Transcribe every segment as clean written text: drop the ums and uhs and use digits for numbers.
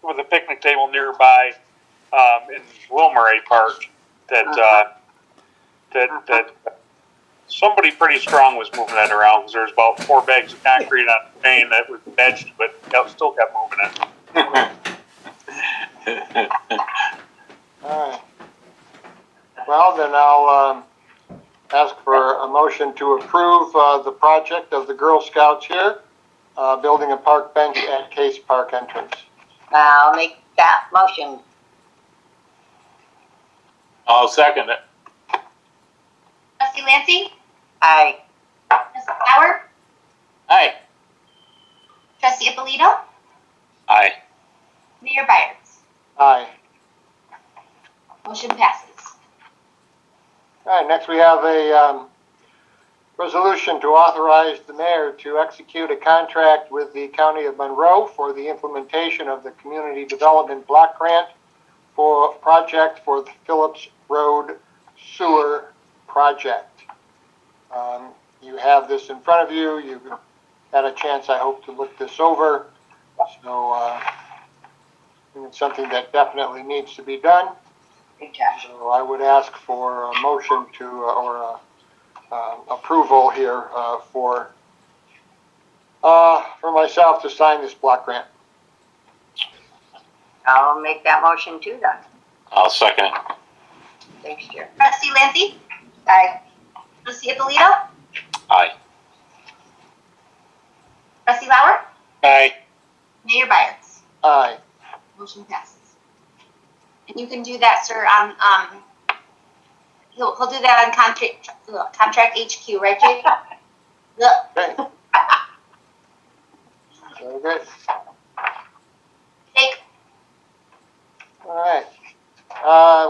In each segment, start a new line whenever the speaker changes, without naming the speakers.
with a picnic table nearby in Wilmeray Park that somebody pretty strong was moving that around because there was about 4 bags of concrete on a chain that was edged, but still kept moving it.
All right. Well, then I'll ask for a motion to approve the project of the Girl Scouts here, building a park bench at Case Park entrance.
I'll make that motion.
I'll second it.
Trustee Lancy?
Aye.
Trustee Lauer?
Aye.
Trustee Ippolito?
Aye.
Mayor Byers?
Aye.
Motion passes.
All right, next we have a resolution to authorize the mayor to execute a contract with the County of Monroe for the implementation of the Community Development Block Grant for project for the Phillips Road Sewer Project. You have this in front of you. You've had a chance, I hope, to look this over. So it's something that definitely needs to be done.
Good job.
So I would ask for a motion to, or approval here for myself to sign this block grant.
I'll make that motion too then.
I'll second it.
Thanks, Chair.
Trustee Lancy?
Aye.
Trustee Ippolito?
Aye.
Trustee Lauer?
Aye.
Mayor Byers?
Aye.
Motion passes. And you can do that, sir, on, he'll do that on contract HQ, right, Jake? Yep.
Okay. Very good.
Jake?
All right.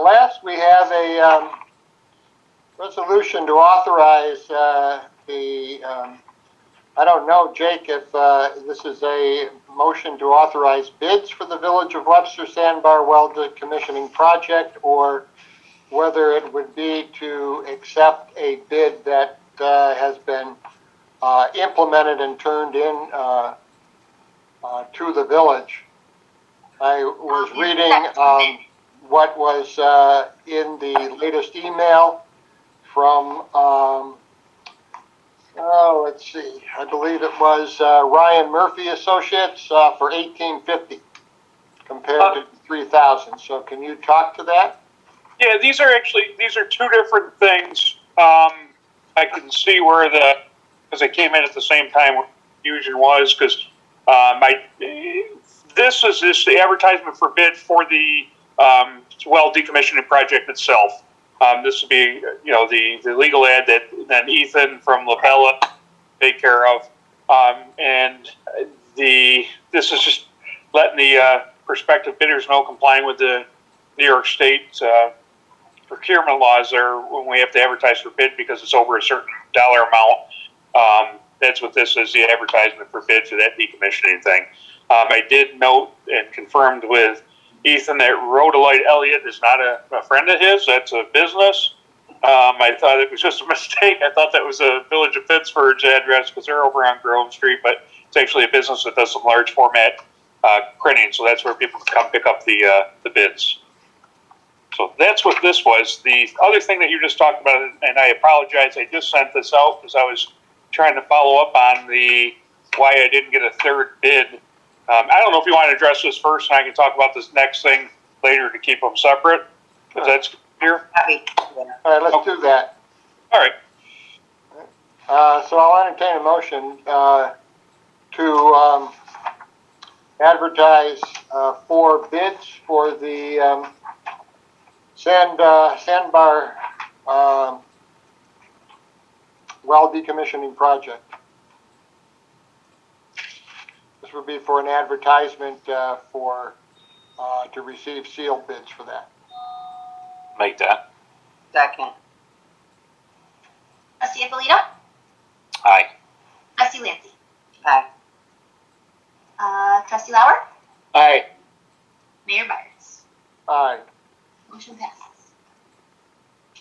Last, we have a resolution to authorize I don't know, Jake, if this is a motion to authorize bids for the Village of Webster Sandbar Well Decommissioning Project, or whether it would be to accept a bid that has been implemented and turned in to the village. I was reading what was in the latest email from let's see, I believe it was Ryan Murphy Associates for $1,850 compared to $3,000. So can you talk to that?
Yeah, these are two different things. I can see where because they came in at the same time where confusion was, because this is just the advertisement for bid for the well decommissioning project itself. This would be, the legal ad that then Ethan from Labella take care of, and this is just letting the prospective bidders know, complying with the New York State procurement laws there when we have to advertise for bid because it's over a certain dollar amount. That's what this is, the advertisement for bid for that decommissioning thing. I did note and confirmed with Ethan that Rhodolite Elliott is not a friend of his. That's a business. I thought it was just a mistake. I thought that was a Village of Pittsburgh's address because they're over on Grove Street, but it's actually a business that does some large format printing, so that's where people can come pick up the bids. So that's what this was. The other thing that you just talked about, and I apologize, I just sent this out because I was trying to follow up on why I didn't get a third bid. I don't know if you want to address this first, and I can talk about this next thing later to keep them separate. If that's clear.
Happy.
All right, let's do that.
All right.
So I'll entertain a motion to advertise 4 bids for the sandbar well decommissioning project. This would be for an advertisement to receive sealed bids for that.
Make that.
Second.
Trustee Ippolito?
Aye.
Trustee Lancy?
Aye.
Trustee Lauer?
Aye.
Mayor Byers?
Aye.
Motion passes.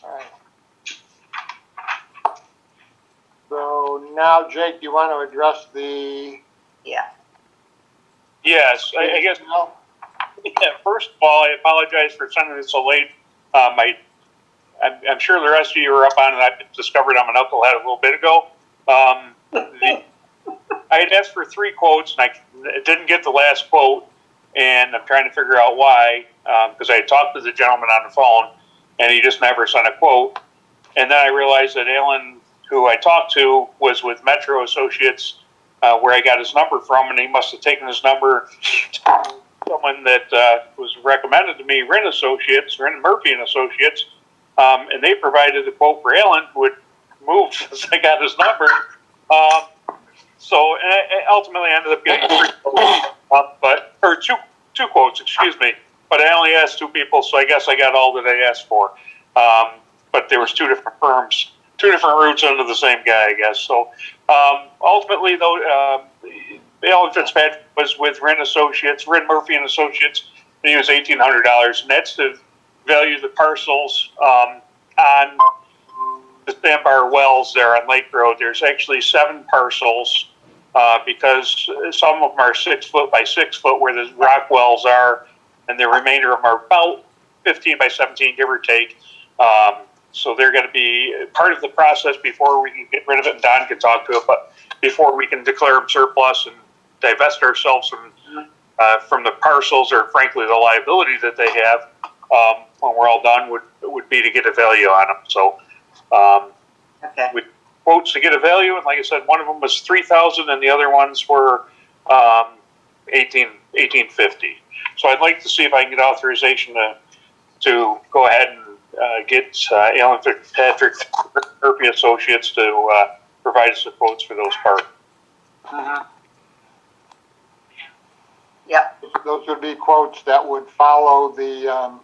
All right. So now, Jake, you want to address the...
Yeah.
Yes, I guess.
No?
Yeah, first of all, I apologize for sending it so late. I'm sure the rest of you are up on it. I discovered I'm a knucklehead a little bit ago. I had asked for 3 quotes, and I didn't get the last quote, and I'm trying to figure out why, because I had talked to the gentleman on the phone, and he just never sent a quote. And then I realized that Alan, who I talked to, was with Metro Associates, where I got his number from, and he must have taken his number to someone that was recommended to me, Rin Murphy and Associates, and they provided a quote for Alan, who had moved since I got his number. So and I ultimately ended up getting 3 quotes, or two quotes, excuse me. But I only asked 2 people, so I guess I got all that I asked for. But there was 2 different firms, 2 different routes under the same guy, I guess. So ultimately, though, Alan Fitzpatrick was with Rin Murphy and Associates, and he was $1,800, and that's to value the parcels on the Sandbar wells there on Lake Road. There's actually 7 parcels because some of them are 6 foot by 6 foot where the rock wells are, and the remainder of them are about 15 by 17, give or take. So they're going to be part of the process before we can get rid of it, and Don can talk to it, but before we can declare them surplus and divest ourselves from the parcels, or frankly the liability that they have, when we're all done, would be to get a value on them. So
Okay.
with quotes to get a value, and like I said, one of them was $3,000 and the other ones were $1,850. So I'd like to see if I can get authorization to go ahead and get Alan Fitzpatrick, Murphy Associates, to provide us the quotes for those parts.
Mm-hmm. Yep.
Those would be quotes that would follow the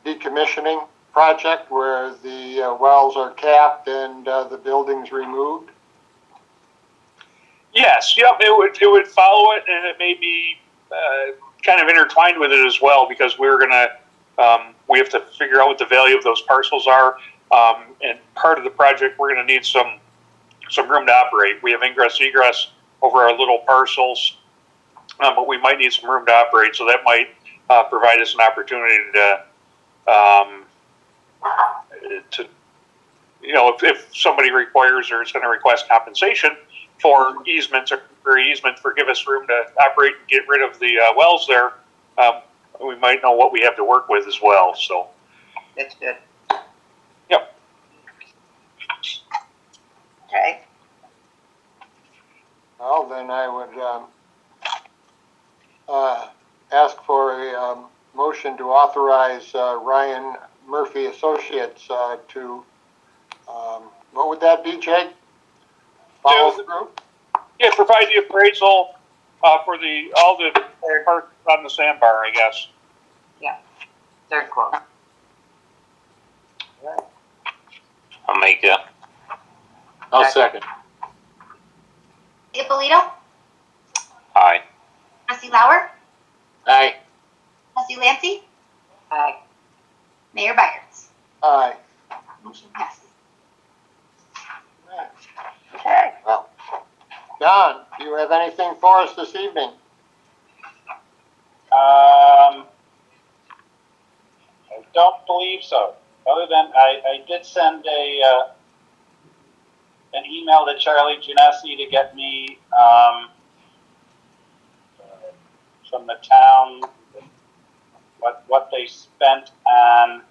decommissioning project where the wells are capped and the buildings removed.
Yes, yep, it would follow it, and it may be kind of intertwined with it as well, because we have to figure out what the value of those parcels are, and part of the project we're going to need some room to operate. We have ingress egress over our little parcels, but we might need some room to operate, so that might provide us an opportunity to if somebody requires or is going to request compensation for easements or give us room to operate and get rid of the wells there, we might know what we have to work with as well. So,
That's good.
yep.
Okay.
Well, then I would ask for a motion to authorize Ryan Murphy Associates to, what would that be, Jake? Follow through?
Yeah, provide the appraisal for all the parts on the sandbar, I guess.
Third quote.
I'll make that.
I'll second.
Ippolito,
Aye.
Trustee Lauer,
Aye.
Trustee Lancy,
Aye.
Mayor Byers.
Aye.
Motion passes.
Okay.
Well, John, do you have anything for us this evening?
I don't believe so. Other than I did send an email to Charlie Genesi to get me from the town what they spent on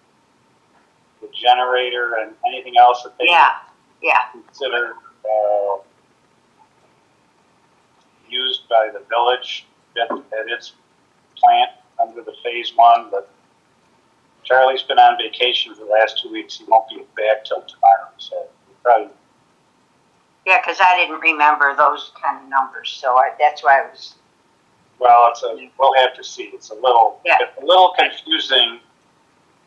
the generator and anything else that they consider used by the village at its plant under the phase 1, but Charlie's been on vacation for the last 2 weeks. He won't be back till tomorrow, so we'll probably.
Yeah, because I didn't remember those kind of numbers, so that's why I was.
Well, we'll have to see. It's a little confusing.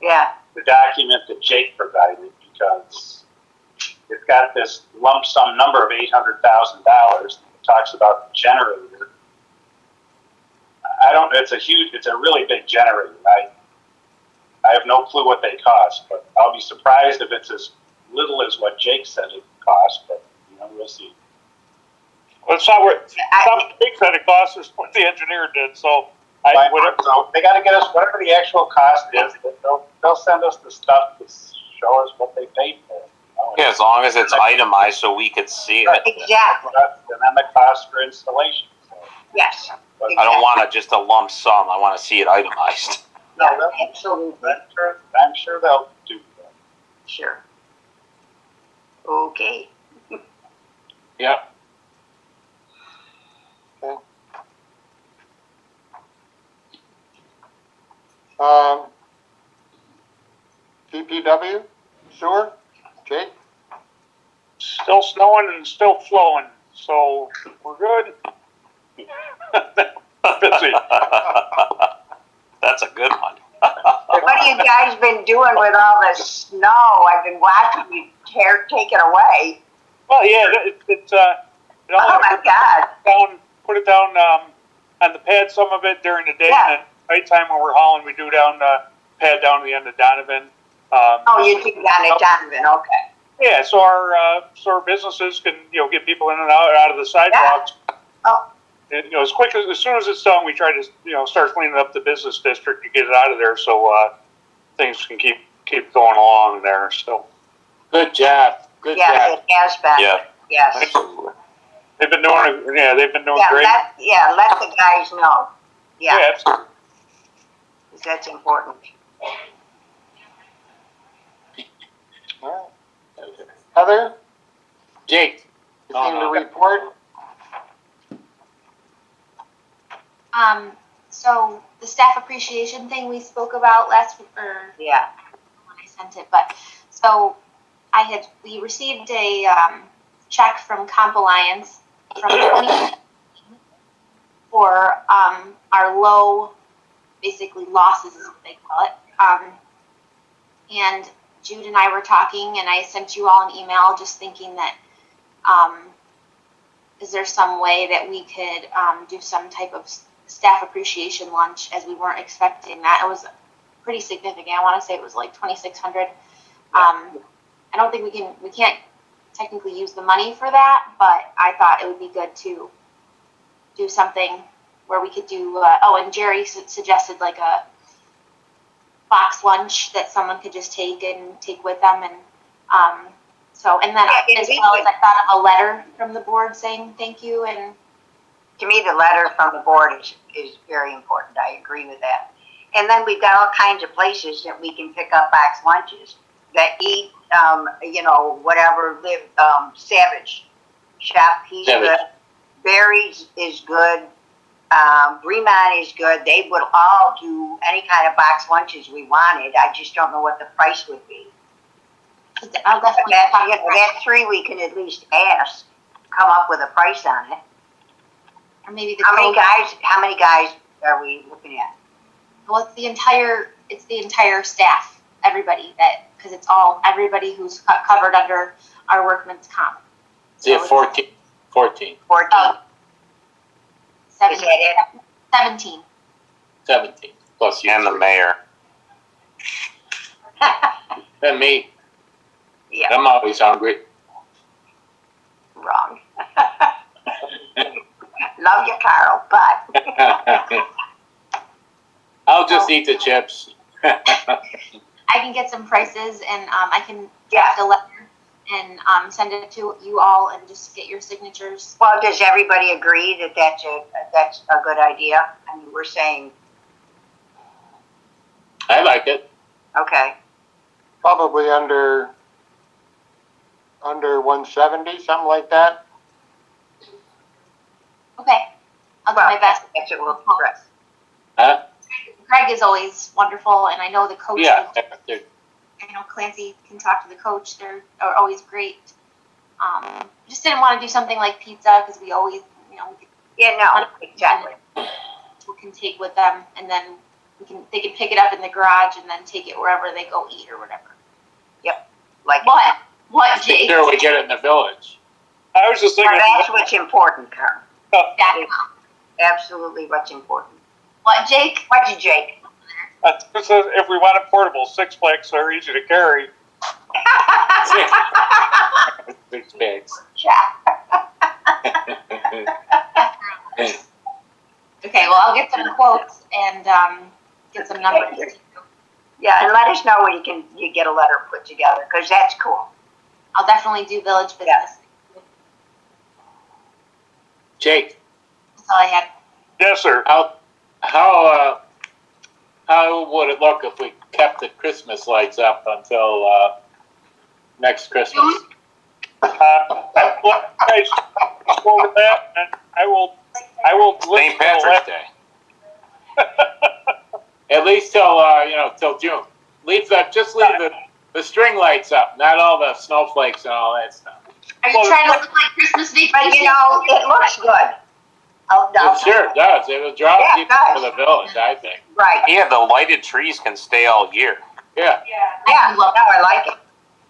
Yeah.
The document that Jake provided, because it's got this lump sum number of $800,000. It talks about the generator. I don't. It's a really big generator. I have no clue what they cost, but I'll be surprised if it's as little as what Jake said it cost. But we'll see.
Well, it's not what Jake said it costs, it's what the engineer did. So Whatever.
So they gotta get us whatever the actual cost is. They'll send us the stuff to show us what they paid for.
Yeah, as long as it's itemized so we could see it.
Exactly,
And then the cost for installation. So,
yes.
but
I don't want just a lump sum. I want to see it itemized.
no,
Yeah,
they'll-
absolutely,
I'm sure they'll do that.
sure. Okay.
Yep.
DPW, sewer, Jake?
Still snowing and still flowing, so we're good. Busy.
That's a good one.
What have you guys been doing with all this snow? I've been watching you take it away.
Well, yeah,
Oh my God.
put it down on the pad, some of it during the day,
Yeah.
and then nighttime when we're hauling, we do down pad down to the end of Donovan.
Oh, you do down at Donovan, okay.
Yeah, so our businesses can get people in and out of the sidewalks.
Oh.
And, as soon as it's done, we try to start cleaning up the business district to get it out of there, so things can keep going along there. So
Good job. Good
Yeah,
job.
it has been.
Yeah.
Yes.
Absolutely.
they've been doing
Yeah,
great.
let the guys know. Yeah,
Absolutely.
'cause that's important.
All right. Heather,
Jake.
anything to report?
So the staff appreciation thing we spoke about last week, or
Yeah.
when I sent it, but so we received a check from Comp Alliance from 20 for our low, basically losses is what they call it. And Jude and I were talking, and I sent you all an email just thinking that is there some way that we could do some type of staff appreciation lunch, as we weren't expecting that. It was pretty significant. I want to say it was like $2,600. I don't think we can't technically use the money for that, but I thought it would be good to do something where we could do, and Jerry suggested like a box lunch that someone could just take with them. And and then
Yeah,
as well as I thought of a letter from the board saying thank you. And
To me, the letter from the board is very important. I agree with that. And then we've got all kinds of places that we can pick up box lunches that eat, whatever, Savage Chef, he's
Savage.
good. Barry's is good. Bremont is good. They would all do any kind of box lunches we wanted. I just don't know what the price would be.
I'll definitely
That's,
talk to
that three we can at least ask, come up with a price on it.
or maybe the
How many
co-
guys are we looking at?
Well, it's the entire staff, everybody because it's everybody who's covered under our workman's comp.
Yeah,
it's
14.
14.
Oh.
Is that it?
17.
17. Plus you. And the mayor. And me.
Yeah,
I'm always hungry.
wrong. Love you, Carl, but
I'll just eat the chips.
I can get some prices and I can draft a letter and send it to you all and just get your signatures.
well, does everybody agree that that's a good idea? I mean, we're saying,
I like it.
okay,
Probably under 170, something like that.
Okay. I'll do my best.
that's what we'll press.
Huh?
Greg is always wonderful, and I know the coach.
Yeah.
I know Clancy can talk to the coach. They're always great. Just didn't want to do something like pizza because we always,
Yeah, no, exactly.
people can take with them, and then they can pick it up in the garage and then take it wherever they go eat or whatever.
Like,
What,
Make
Jake?
sure we get it in the village.
I was just thinking.
that's what's important, Carl.
That,
Absolutely what's important.
what, Jake?
What's Jake?
If we want a portable, six-packs are easy to carry.
6 bags.
Yeah.
If Okay, well, I'll get some quotes and, get some numbers.
Yeah, and let us know when you get a letter put together, because that's cool.
I'll definitely do village business.
Jake,
That's all I had.
Yes, sir.
how would it look if we kept the Christmas lights up until next Christmas?
I'll let you guys go over that, and I will
St. Patrick's Day.
At least till till June. Leave the string lights up, not all the snowflakes and all that stuff.
Are you trying to look like Christmas vacation?
But it looks good.
It sure does. It'll draw people to the village, I think.
Right.
Yeah, the lighted trees can stay all year.
Yeah,
Yeah, no, I like it.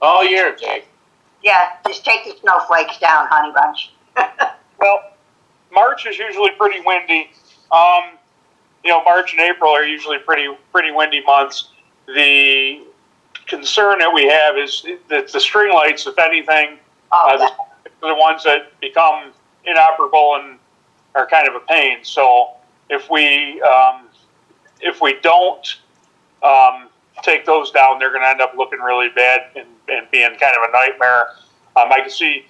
all year, Jake.
Yeah, just take the snowflakes down, honey bunch.
Well, March is usually pretty windy. March and April are usually pretty windy months. The concern that we have is that the string lights, if anything, are the ones that become inoperable and are kind of a pain. So if we don't take those down, they're going to end up looking really bad and being kind of a nightmare. I can see.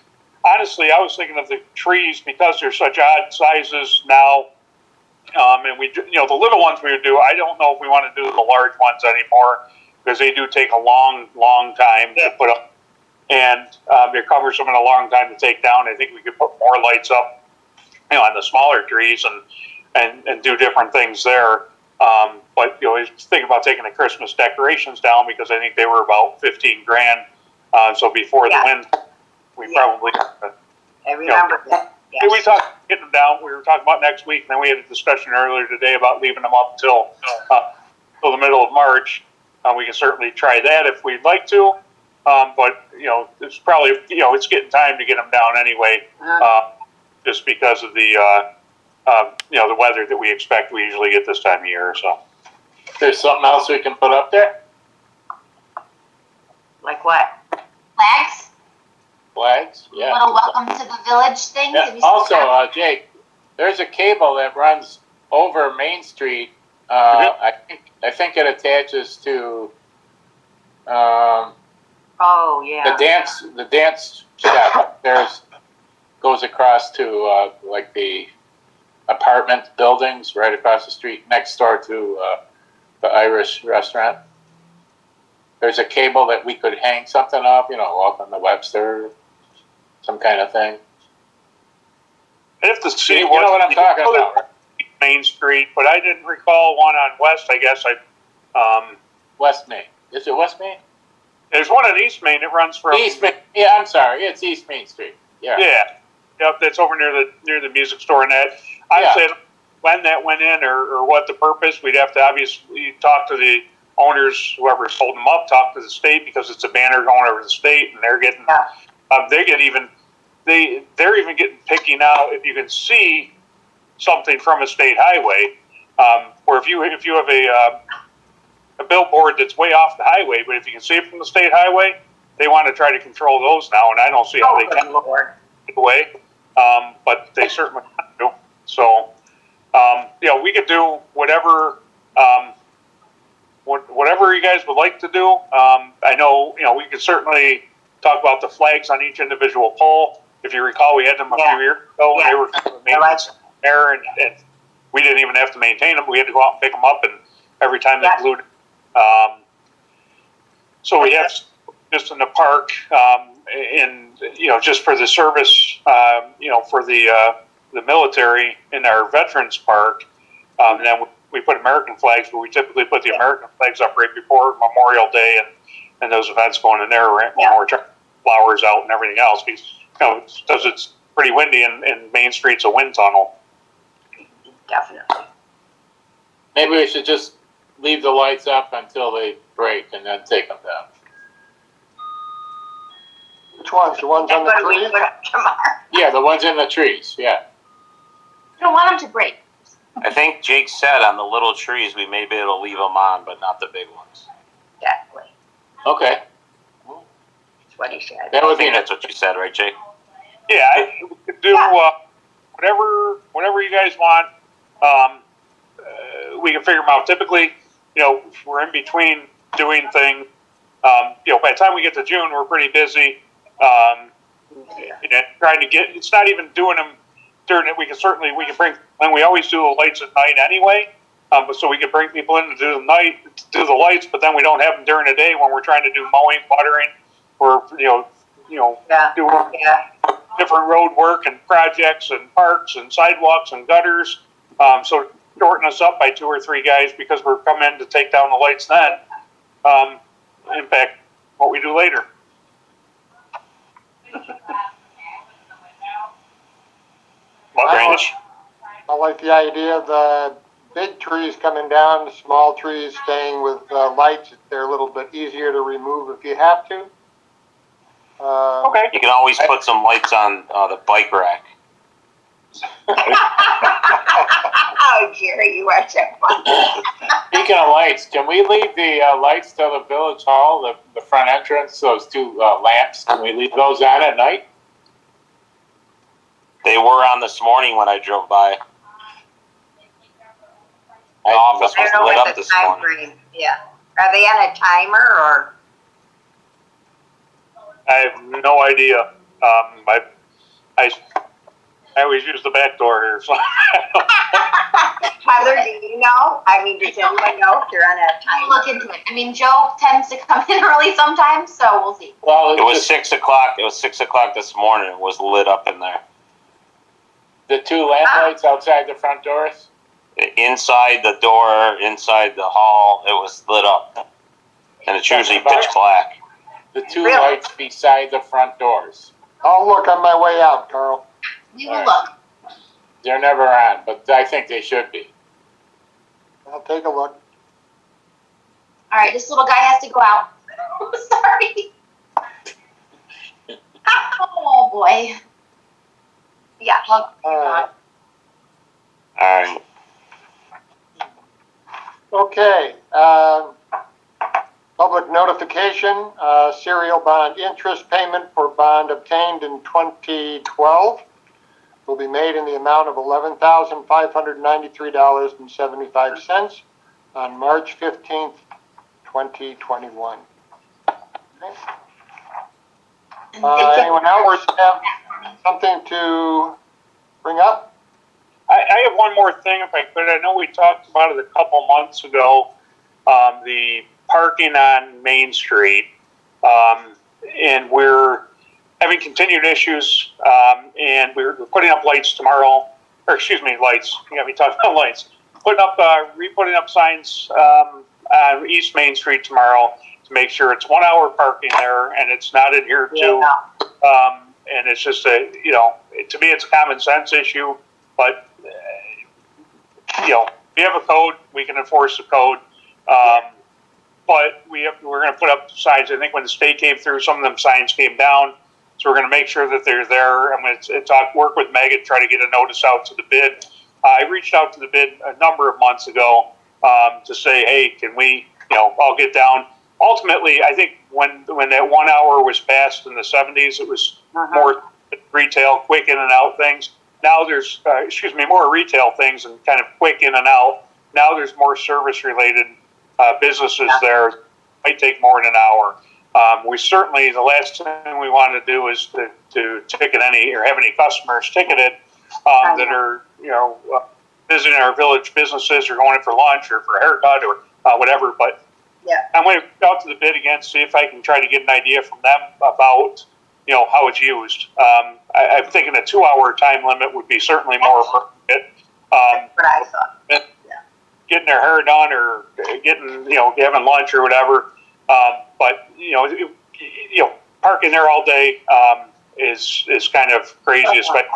Honestly, I was thinking of the trees because they're such odd sizes now, and the little ones we would do. I don't know if we want to do the large ones anymore because they do take a long time to put up, and they're cumbersome and a long time to take down. I think we could put more lights up, on the smaller trees and do different things there. But think about taking the Christmas decorations down because I think they were about $15,000. So before the wind. We probably.
I remember that. Yes.
We talked getting them down. We were talking about next week, and then we had a discussion earlier today about leaving them up until the middle of March. We can certainly try that if we'd like to, but it's probably it's getting time to get them down anyway, just because of the the weather that we expect. We usually get this time of year. So,
There's something else we can put up there?
Like what?
Flags?
Flags?
A
Yeah.
little welcome to the village thing.
Yeah.
Have you seen
Also,
that?
Jake, there's a cable that runs over Main Street. I think it attaches to
Oh, yeah.
the dance shop. Goes across to like the apartment buildings right across the street next door to the Irish restaurant. There's a cable that we could hang something up, up on the Webster, some kind of thing.
I have to see
You know what I'm talking about, right?
Main Street, but I didn't recall one on West. I guess
West Main. Is it West Main?
there's one on East Main that runs from
East Main. Yeah, I'm sorry. It's East Main Street. Yeah.
Yeah, yep. That's over near the music store and that. I said when that went in or what the purpose. We'd have to obviously talk to the owners, whoever's holding them up, talk to the state because it's a banner going over the state, and they're getting they're even getting picky now. If you can see something from a state highway, or if you have a billboard that's way off the highway, but if you can see it from the state highway, they want to try to control those now, and I don't see how they can
Lord.
take away. But they certainly do. So, we could do whatever you guys would like to do. I know, we could certainly talk about the flags on each individual pole. If you recall, we had them a few years ago, and they were maintenance there, and we didn't even have to maintain them. We had to go out and pick them up, and every time they glued it. So we have just in the park, just for the service, for the military in our veterans park, and then we put American flags, but we typically put the American flags up right before Memorial Day and those events going in there when we're trying flowers out and everything else because it's pretty windy and Main Street's a wind tunnel.
Definitely.
Maybe we should just leave the lights up until they break and then take them down.
Which ones? The ones on the
That's what we
trees?
put up tomorrow.
Yeah, the ones in the trees. Yeah.
I don't want them to break.
I think Jake said on the little trees we may be able to leave them on, but not the big ones.
Exactly.
Okay.
That's what he said.
That
I
would be
think that's what you said, right, Jake?
Yeah, we could do whatever you guys want. we can figure them out. Typically, if we're in between doing things. By the time we get to June, we're pretty busy. Trying to get, it's not even doing them during it. We can bring, and we always do the lights at night anyway. But so we can bring people in to do the lights, but then we don't have them during the day when we're trying to do mowing, watering, or doing different road work and projects and parks and sidewalks and gutters. So shorten us up by 2 or 3 guys because we're coming to take down the lights then. Impact what we do later.
Drainage.
I like the idea of the big trees coming down, the small trees staying with lights. They're a little bit easier to remove if you have to.
Okay.
You can always put some lights on the bike rack.
Oh, Jerry, you are so funny.
Speaking of lights, can we leave the lights to the village hall, the front entrance, those 2 lamps? Can we leave those on at night?
They were on this morning when I drove by. The office
I
was
don't know
lit
what
up
the
this
time
morning.
frame. Yeah. Are they on a timer or?
I have no idea. I always use the back door here, so.
Heather, do you know? I mean, does anyone know if they're on a
I'll
timer?
look into it. I mean, Joe tends to come in early sometimes, so we'll see.
Well,
It was 6 o'clock. It was 6 o'clock this morning. It was lit up in there.
the 2 lamp lights outside the front doors.
Inside the door, inside the hall, it was lit up. And it's usually pitch black.
The 2
Really?
lights beside the front doors.
I'll look on my way out, Carl.
We will look.
They're never on, but I think they should be.
I'll take a look.
All right, this little guy has to go out. Sorry. Oh boy. Yeah. Well,
Alright.
Alright.
Okay, public notification, serial bond interest payment for bond obtained in 2012 will be made in the amount of $11,593.75 on March 15th, 2021. Anyone else have something to bring up?
I have one more thing, if I could. I know we talked about it a couple months ago, the parking on Main Street, and we're having continued issues, and we're putting up lights tomorrow, or excuse me, lights. You got me talking about lights. Putting up, putting up signs on East Main Street tomorrow to make sure it's 1 hour parking there and it's not adhered to. And it's just to me, it's a common sense issue, but we have a code, we can enforce the code. But we're going to put up signs. I think when the state came through, some of them signs came down. So we're going to make sure that they're there. I'm going to work with Megan, try to get a notice out to the bid. I reached out to the bid a number of months ago to say, hey, can we, I'll get down. Ultimately, I think when that 1 hour was passed in the 70s, it was more retail, quick in and out things. Now there's, more retail things and kind of quick in and out. Now there's more service related businesses there. Might take more than an hour. We certainly, the last thing we want to do is to ticket any or have any customers ticketed that are, visiting our village businesses or going in for lunch or for a haircut or whatever. But I'm going to go out to the bid again, see if I can try to get an idea from them about, how it's used. I'm thinking a 2 hour time limit would be certainly more appropriate.
That's what I thought.
Getting their hair done or getting, having lunch or whatever. But parking there all day is kind of crazy, especially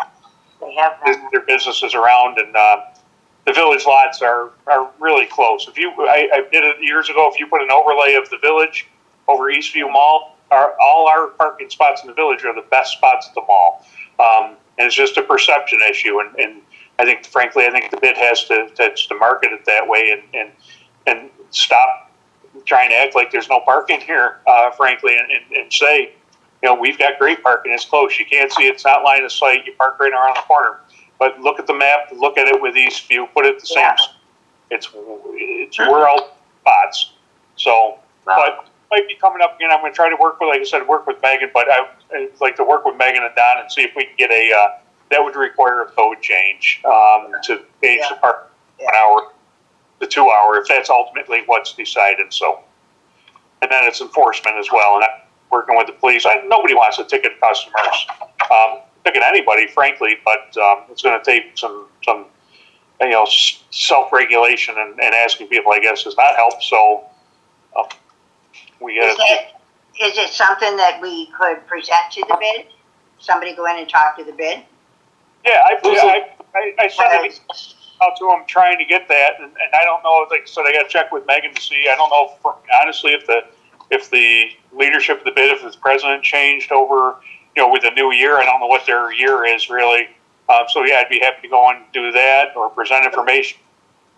They have them.
their businesses around, and the village lots are really close. I did it years ago. If you put an overlay of the village over Eastview Mall, all our parking spots in the village are the best spots at the mall, and it's just a perception issue. And I think, frankly, the bid has to market it that way and stop trying to act like there's no parking here, frankly, and say, we've got great parking. It's close. You can't see it. It's not line of sight. You park right around the corner. But look at the map. Look at it with Eastview. Put it the same. we're all spots. So, but might be coming up again. I'm going to try to work with, like I said, work with Megan, but I'd like to work with Megan and Don and see if we can get that would require a code change, to change the park 1 hour to 2 hour, if that's ultimately what's decided, so. And then it's enforcement as well, and I'm working with the police. Nobody wants to ticket customers, ticket anybody, frankly, but, it's gonna take some, self-regulation and asking people, I guess, does not help, so, we
Is it something that we could present to the bid? Somebody go in and talk to the bid?
yeah, I sent it out to them trying to get that, and I don't know, like I said, I gotta check with Megan to see, I don't know, honestly, if the leadership of the bid, if the president changed over, with the new year, I don't know what their year is really. So yeah, I'd be happy to go and do that or present information.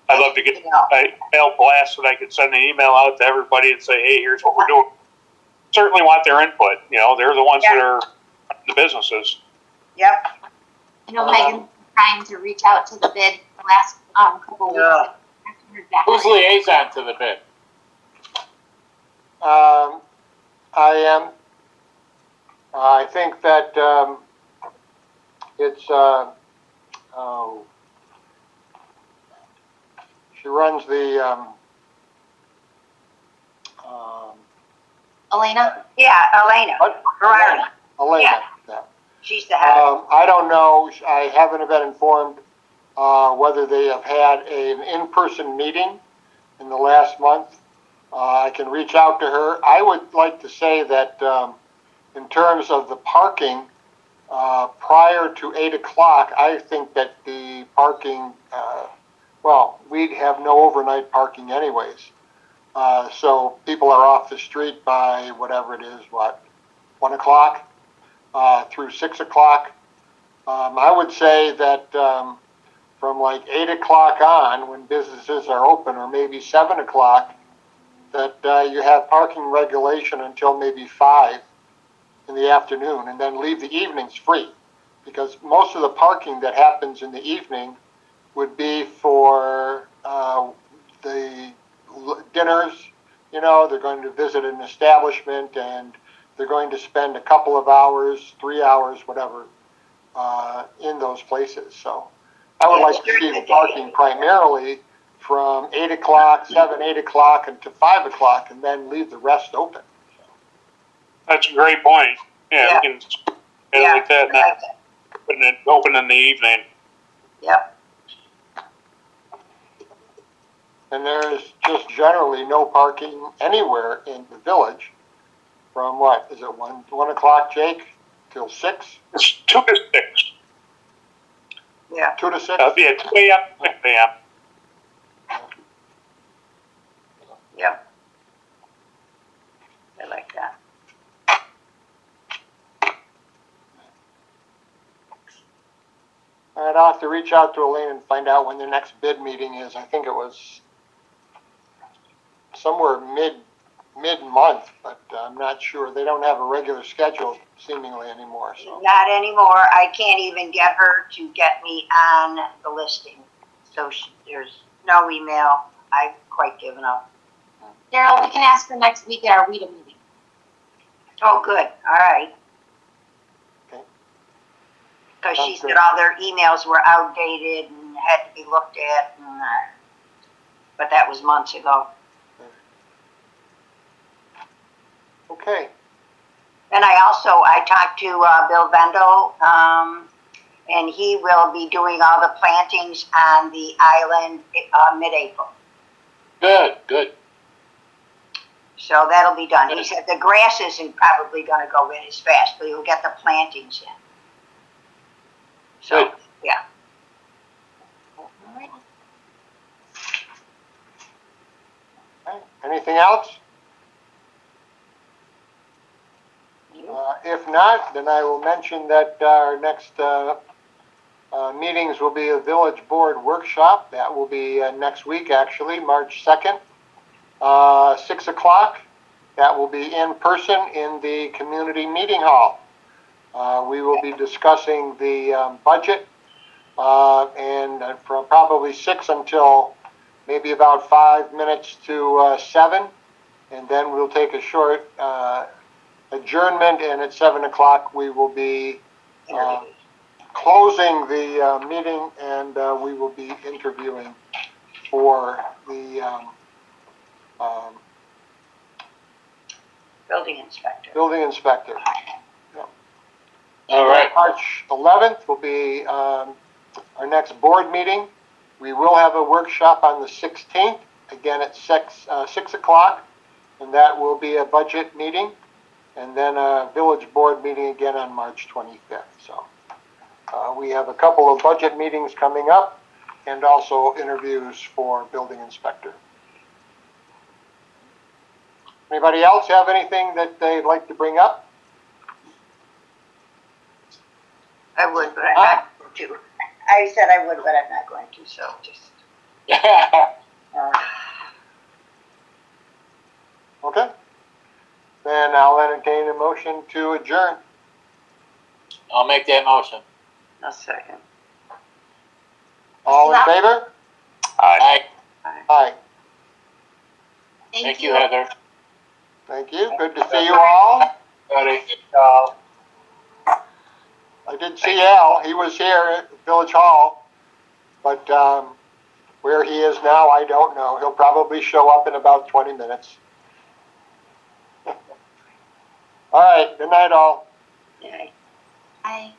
I'd love to get a mail blast so that I could send an email out to everybody and say, hey, here's what we're doing. Certainly want their input, they're the ones that are the businesses.
Yep.
I know Megan's trying to reach out to the bid the last couple weeks.
Yeah.
I haven't heard back.
Who's liaison to the bid?
I am. I think that, it's, she runs the,
Elena?
Yeah, Elena.
What?
Ferrari.
Elena.
Yeah.
Yeah.
She's the head.
I don't know, I haven't been informed, whether they have had an in-person meeting in the last month. I can reach out to her. I would like to say that, in terms of the parking, prior to 8 o'clock, I think that the parking, we'd have no overnight parking anyways. So people are off the street by whatever it is, 1 o'clock, through 6 o'clock. I would say that, from like 8 o'clock on, when businesses are open, or maybe 7 o'clock, that, you have parking regulation until maybe 5 in the afternoon, and then leave the evenings free. Because most of the parking that happens in the evening would be for, the dinners. They're going to visit an establishment and they're going to spend a couple of hours, 3 hours, whatever, in those places. So I would like to see the parking primarily from 8 o'clock, 8 o'clock, and to 5 o'clock, and then leave the rest open.
That's a great point. Yeah, we can like that, not putting it open in the evening.
Yep.
And there's just generally no parking anywhere in the village from is it 1 o'clock, Jake, till 6?
It's 2 to 6.
Yeah.
2 to 6?
Yeah, 2 a.m. to 6 a.m.
Yep. I like that.
All right, I'll have to reach out to Elaine and find out when the next bid meeting is. I think it was somewhere mid-month, but I'm not sure. They don't have a regular schedule seemingly anymore, so.
Not anymore. I can't even get her to get me on the listing. So there's no email. I've quite given up.
Daryl, we can ask her next week at our WIDA meeting.
Oh, good. All right.
Okay.
Because she
Sounds
said
good.
all their emails were outdated and had to be looked at, but that was months ago.
Okay.
And I talked to Bill Vendel, and he will be doing all the plantings on the island mid-April.
Good.
So that'll be done. He said the grass isn't probably going to go in as fast, but he'll get the plantings in. So,
Good.
yeah.
All right.
Okay. Anything else? If not, then I will mention that our next meetings will be a village board workshop. That will be next week, actually, March 2nd, 6 o'clock. That will be in person in the community meeting hall. We will be discussing the budget, and from probably 6 until maybe about 5 minutes to 7, and then we'll take a short adjournment, and at 7 o'clock we will be closing the meeting, and we will be interviewing for the
Building inspector.
building inspector.
All right.
March 11th will be our next board meeting. We will have a workshop on the 16th, again at 6 o'clock, and that will be a budget meeting, and then a village board meeting again on March 25th. So we have a couple of budget meetings coming up, and also interviews for building inspector. Anybody else have anything that they'd like to bring up?
I would, but I'm not going to. I said I would, but I'm not going to, so just.
Okay. Then I'll entertain a motion to adjourn.
I'll make that motion.
A second.
All in favor?
Aye.
Aye.
Thank you, Heather.
Thank you. Good to see you all.
Buddy.
I did see Al. He was here at Village Hall, but where he is now, I don't know. He'll probably show up in about 20 minutes. All right. Good night, all.
Yeah.
I